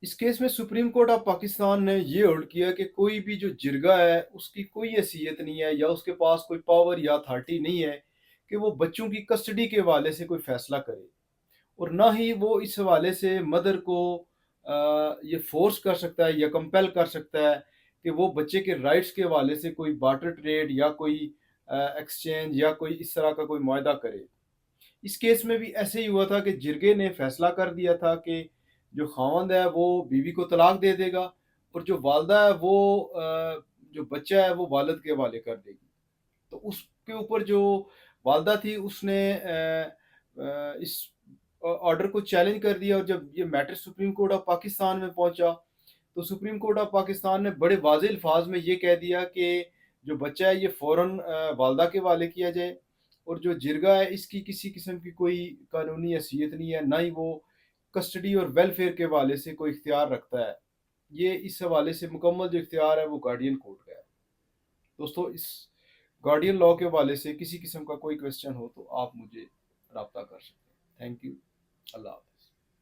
اس case میں supreme Court of Pakistan نے یہ ہولڈ کیا کہ کوئی بھی جو جرگہ ہے اس کی کوئی حیثیت نہیں ہے یا اس کے پاس کوئی پاور یا اتھارٹی نہیں ہے کہ وہ بچوں کی کسٹڈی کے حوالے سے کوئی فیصلہ کرے، اور نہ ہی وہ اس حوالے سے مدر کو یہ فورس کر سکتا ہے یا کمپیل کر سکتا ہے کہ وہ بچے کے رائٹس کے حوالے سے کوئی بارٹر ٹریڈ یا کوئی ایکسچینج یا کوئی اس طرح کا کوئی معاہدہ کرے۔ اس کیس میں بھی ایسے ہی ہوا تھا کہ جرگے نے فیصلہ کر دیا تھا کہ جو خاوند ہے وہ بیوی کو طلاق دے دے گا، اور جو والدہ ہے وہ جو بچہ ہے وہ والد کے حوالے کر دے گی۔ تو اس کے اوپر جو والدہ تھی اس نے اس آرڈر کو چیلنج کر دیا، اور جب یہ matter Supreme Court of Pakistan میں پہنچا تو سپریم کورٹ آف پاکستان نے بڑے واضح الفاظ میں یہ کہہ دیا کہ جو بچہ ہے یہ فوراً والدہ کے حوالے کیا جائے، اور جو جرگہ ہے اس کی کسی قسم کی کوئی قانونی حیثیت نہیں ہے، نہ ہی وہ کسٹڈی اور ویلفیئر کے حوالے سے کوئی اختیار رکھتا ہے۔ یہ اس حوالے سے مکمل جو اختیار ہے وہ گارڈین کورٹ کا ہے۔ دوستو، اس گارڈین لاء کے حوالے سے کسی قسم کا کوئی کوشچن ہو تو آپ مجھے رابطہ کر سکتے ہیں۔ Thank you. اللہ حافظ۔